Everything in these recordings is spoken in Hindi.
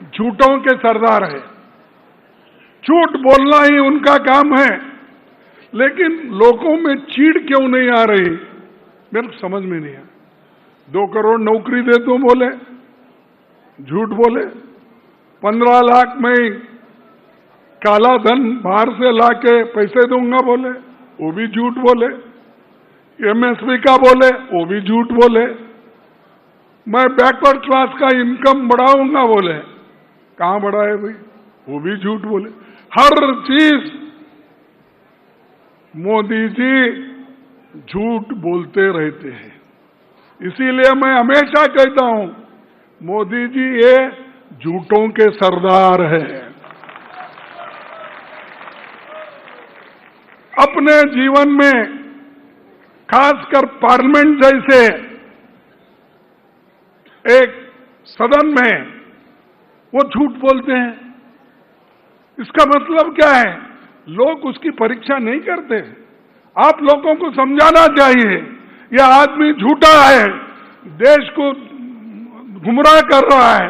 झूठों के सरदार है। झूठ बोलना ही उनका काम है, लेकिन लोगों में चीड़ क्यों नहीं आ रही मेरे को समझ में नहीं आया। 2 करोड़ नौकरी दे दो बोले, झूठ बोले। 15 लाख में काला धन बाहर से लाके पैसे दूंगा बोले, वो भी झूठ बोले। एमएसपी का बोले, वो भी झूठ बोले। मैं बैकवर्ड क्लास का इनकम बढ़ाऊंगा बोले, कहां बढ़ाए भाई, वो भी झूठ बोले। हर चीज मोदी जी झूठ बोलते रहते हैं। इसीलिए मैं हमेशा कहता हूं, मोदी जी ये झूठों के सरदार हैं। अपने जीवन में खासकर पार्लियामेंट जैसे एक सदन में वो झूठ बोलते हैं। इसका मतलब क्या है? लोग उसकी परीक्षा नहीं करते। आप लोगों को समझाना चाहिए, यह आदमी झूठा है, देश को गुमराह कर रहा है।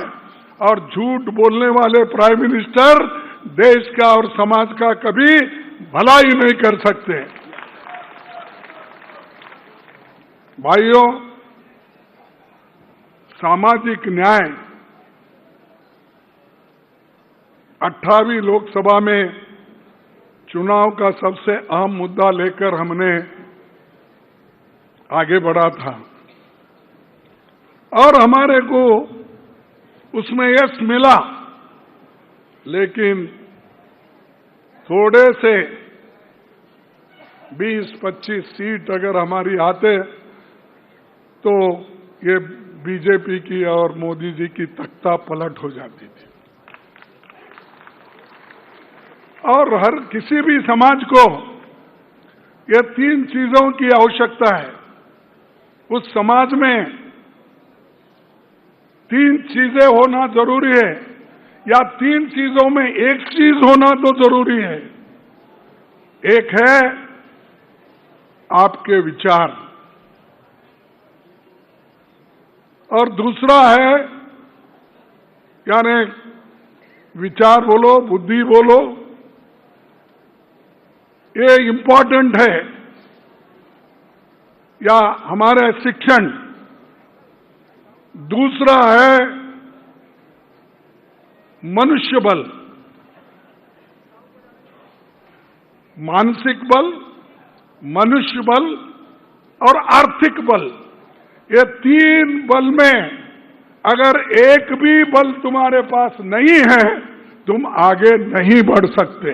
और झूठ बोलने वाले प्राइम मिनिस्टर देश का और समाज का कभी भलाई नहीं कर सकते। भाइयों, सामाजिक न्याय 18वीं लोकसभा में चुनाव का सबसे अहम मुद्दा लेकर हमने आगे बढ़ा था और हमारे को उसमें यश मिला। लेकिन थोड़े से 20-25 सीट अगर हमारी आते तो ये बीजेपी की और मोदी जी की तख्ता पलट हो जाती थी। और हर किसी भी समाज को ये 3 चीजों की आवश्यकता है। उस समाज में 3 चीजें होना जरूरी है, या 3 चीजों में एक चीज होना तो जरूरी है। एक है आपके विचार, और दूसरा है, यानी विचार बोलो, बुद्धि बोलो, ये इम्पोर्टेंट है, या हमारे शिक्षण। दूसरा है मनुष्य बल, मानसिक बल, मनुष्य बल और आर्थिक बल। ये 3 बल में अगर एक भी बल तुम्हारे पास नहीं है, तुम आगे नहीं बढ़ सकते।